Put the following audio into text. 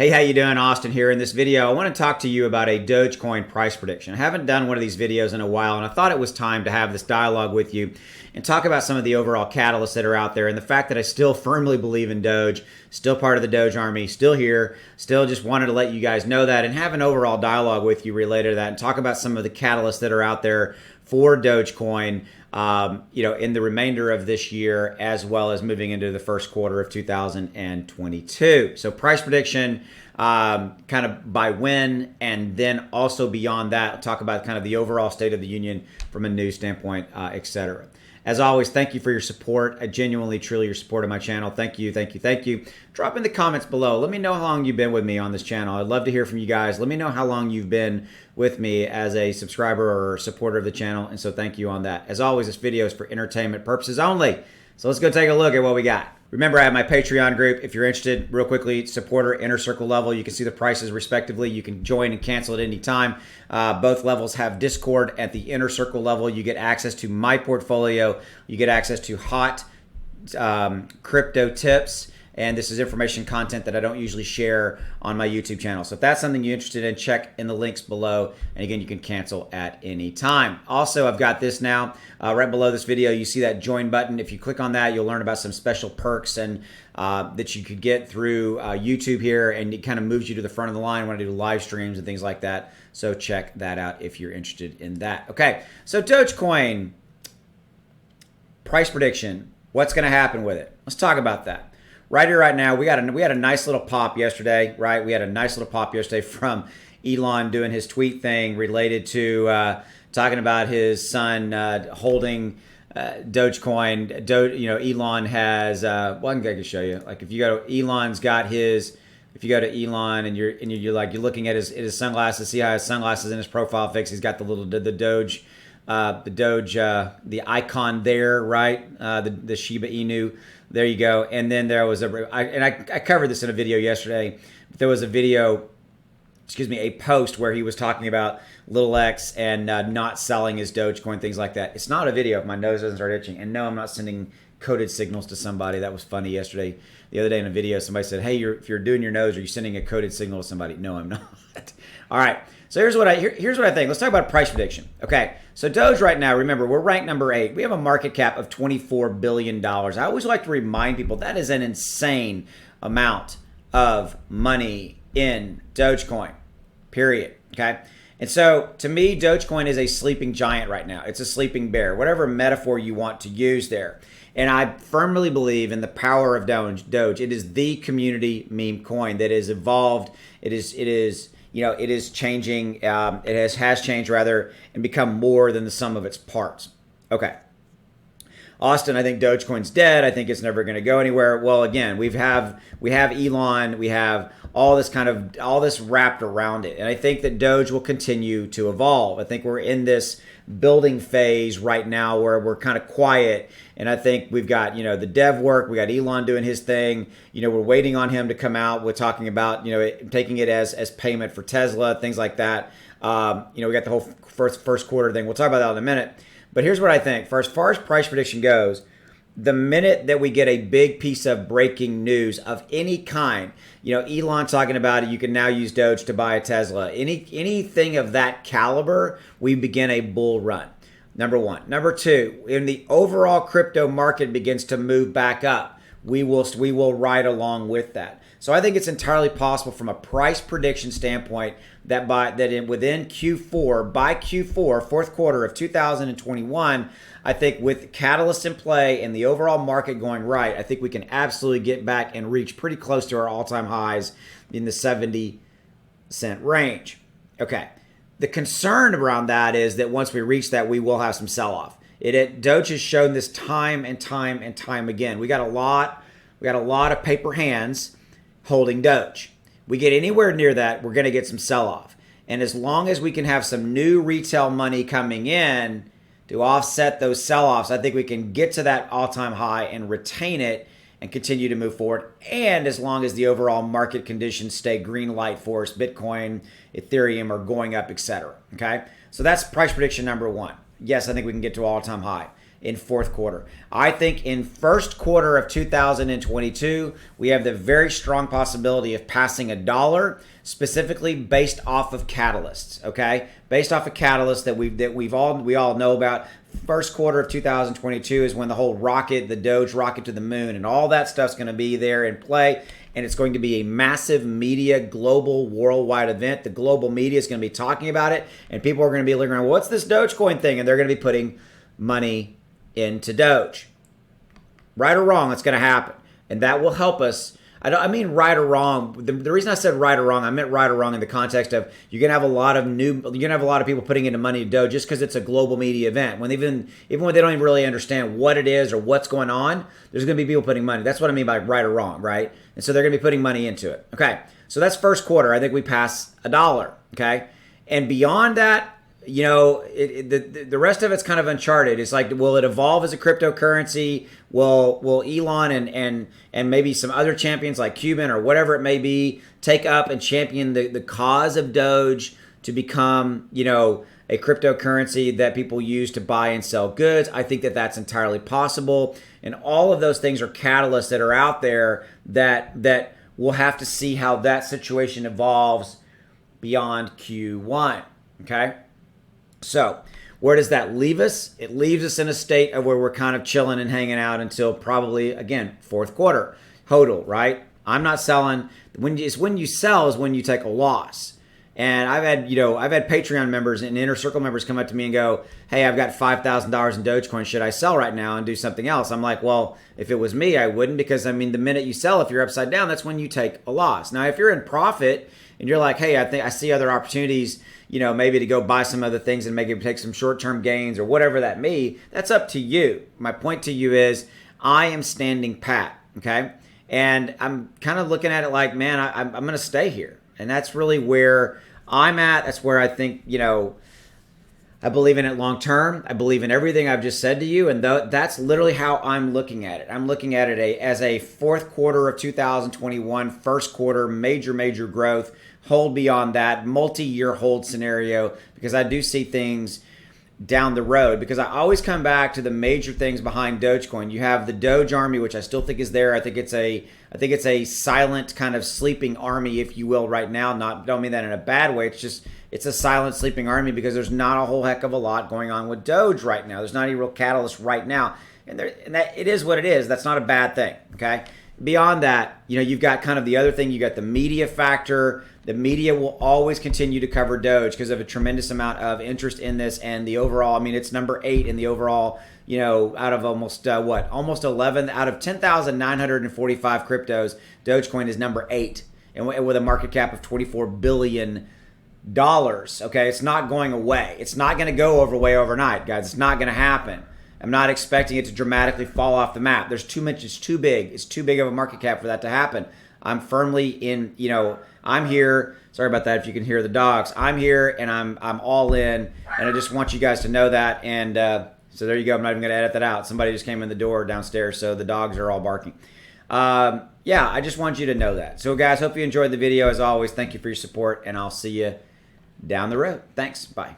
Hey, how you doing? Austin here. In this video, I want to talk to you about a Dogecoin price prediction. I haven't done one of these videos in a while, and I thought it was time to have this dialogue with you and talk about some of the overall catalysts that are out there and the fact that I still firmly believe in Doge, still part of the Doge army, still here, still just wanted to let you guys know that and have an overall dialogue with you related to that and talk about some of the catalysts that are out there for Dogecoin, in the remainder of this year, as well as moving into the first quarter of 2022. So price prediction, kind of by when, and then also beyond that, talk about kind of the overall state of the union from a news standpoint, etc. As always, thank you for your support. I genuinely, truly, your support of my channel. Thank you, thank you, thank you. Drop in the comments below. Let me know how long you've been with me on this channel. I'd love to hear from you guys. Let me know how long you've been with me as a subscriber or supporter of the channel, and so thank you on that. As always, this video is for entertainment purposes only. So let's go take a look at what we got. Remember, I have my Patreon group. If you're interested, real quickly, supporter, inner circle level, you can see the prices respectively. You can join and cancel at any time. Both levels have Discord. At the inner circle level, you get access to my portfolio. You get access to hot crypto tips. And this is information content that I don't usually share on my YouTube channel. So if that's something you're interested in, check in the links below. And again, you can cancel at any time. Also, I've got this now. Right below this video, you see that join button. If you click on that, you'll learn about some special perks and that you could get through YouTube here. And it kind of moves you to the front of the line when I do live streams and things like that. So check that out if you're interested in that. Okay, so Dogecoin price prediction. What's going to happen with it? Let's talk about that. Right here, right now, we had a nice little pop yesterday, right? We had a nice little pop yesterday from Elon doing his tweet thing related to talking about his son holding Dogecoin. Elon has. Well, I can show you. Like if you go to Elon's got his. If you go to Elon and you're looking at his sunglasses, see how his sunglasses in his profile fix. He's got the Doge. The icon there, right? The Shiba Inu. There you go. And then there was I covered this in a video yesterday. There was a post where he was talking about Little X and not selling his Dogecoin, things like that. It's not a video if my nose doesn't start itching. And no, I'm not sending coded signals to somebody. That was funny yesterday. The other day in a video, somebody said, hey, if you're doing your nose, are you sending a coded signal to somebody? No, I'm not. All right. So here's what I think. Let's talk about price prediction. Okay. So Doge right now, remember, we're ranked number 8. We have a market cap of $24 billion. I always like to remind people that is an insane amount of money in Dogecoin, period. Okay. And so to me, Dogecoin is a sleeping giant right now. It's a sleeping bear, whatever metaphor you want to use there. And I firmly believe in the power of Doge. It is the community meme coin that has evolved. It is changing. It has changed rather and become more than the sum of its parts. Okay. Austin, I think Dogecoin's dead. I think it's never going to go anywhere. Well, again, we have Elon, we have all this wrapped around it. And I think that Doge will continue to evolve. I think we're in this building phase right now where we're kind of quiet. And I think we've got, the dev work. We got Elon doing his thing. We're waiting on him to come out. We're talking about, taking it as payment for Tesla, things like that. We got the whole first quarter thing. We'll talk about that in a minute. But here's what I think. For as far as price prediction goes, the minute that we get a big piece of breaking news of any kind, Elon talking about it, you can now use Doge to buy a Tesla. Anything of that caliber, we begin a bull run. Number one. Number two, when the overall crypto market begins to move back up, we will ride along with that. So I think it's entirely possible from a price prediction standpoint that within Q4, by Q4, fourth quarter of 2021, I think with catalysts in play and the overall market going right, I think we can absolutely get back and reach pretty close to our all-time highs in the 70-cent range. Okay. The concern around that is that once we reach that, we will have some sell-off. Doge has shown this time and time and time again. We got a lot of paper hands holding Doge. We get anywhere near that, we're going to get some sell-off. And as long as we can have some new retail money coming in to offset those sell-offs, I think we can get to that all-time high and retain it and continue to move forward. And as long as the overall market conditions stay green light for us, Bitcoin, Ethereum are going up, etc. Okay? So that's price prediction number 1. Yes, I think we can get to all-time high. in fourth quarter. I think in first quarter of 2022, we have the very strong possibility of passing $1, specifically based off of catalysts. Okay, based off of catalysts that we all know about. First quarter of 2022 is when the whole the Doge rocket to the moon, and all that stuff's going to be there in play. And it's going to be a massive media, global, worldwide event. The global media is going to be talking about it, and people are going to be looking around, what's this Dogecoin thing? And they're going to be putting money into Doge. Right or wrong, it's going to happen. And that will help us. I mean right or wrong. The reason I said right or wrong, I meant right or wrong in the context of you're gonna have a lot of people putting into money to Doge just because it's a global media event. When even when they don't even really understand what it is or what's going on, there's gonna be people putting money. That's what I mean by right or wrong, right? And so they're gonna be putting money into it. Okay, so that's first quarter. I think we pass $1. Okay, and beyond that, you know, the rest of it's kind of uncharted. It's like, will it evolve as a cryptocurrency? Will Elon and maybe some other champions like Cuban or whatever it may be take up and champion the cause of Doge to become, you know, a cryptocurrency that people use to buy and sell goods? I think that that's entirely possible. And all of those things are catalysts that are out there that we'll have to see how that situation evolves beyond Q1. Okay? So, where does that leave us? It leaves us in a state of where we're kind of chilling and hanging out until probably, again, fourth quarter. HODL, right? I'm not selling. When you sell is when you take a loss. And I've had Patreon members and Inner Circle members come up to me and go, hey, I've got $5,000 in Dogecoin. Should I sell right now and do something else? I'm like, well, if it was me, I wouldn't, because, I mean, the minute you sell, if you're upside down, that's when you take a loss. Now, if you're in profit and you're like, hey, I see other opportunities, you know, maybe to go buy some other things and maybe take some short-term gains or whatever that may, that's up to you. My point to you is I am standing pat, okay? And I'm kind of looking at it like, man, I'm going to stay here. And that's really where I'm at. That's where I think, you know, I believe in it long term. I believe in everything I've just said to you. And that's literally how I'm looking at it. I'm looking at it as a fourth quarter of 2021, first quarter, major growth, hold beyond that, multi-year hold scenario, because I do see things down the road, because I always come back to the major things behind Dogecoin. You have the Doge army, which I still think is there. I think it's a silent kind of sleeping army, if you will, right now. Don't mean that in a bad way. It's a silent sleeping army because there's not a whole heck of a lot going on with Doge right now. There's not any real catalyst right now. And that it is what it is. That's not a bad thing. Okay. Beyond that, you know, you've got kind of the other thing. You got the media factor. The media will always continue to cover Doge because of a tremendous amount of interest in this, and the overall, I mean, it's number 8 in the overall, you know, out of almost 11 out of 10,945 cryptos, Dogecoin is number 8, and with a market cap of $24 billion. Okay, it's not going away. It's not going to go away overnight, guys. It's not going to happen. I'm not expecting it to dramatically fall off the map. There's too much. It's too big. It's too big of a market cap for that to happen. I'm firmly in, you know, I'm here. Sorry about that if you can hear the dogs. I'm here and I'm all in, and I just want you guys to know that. And so there you go. I'm not even going to edit that out. Somebody just came in the door downstairs, so the dogs are all barking. Yeah, I just want you to know that. So guys, hope you enjoyed the video. As always, thank you for your support, and I'll see you down the road. Thanks. Bye.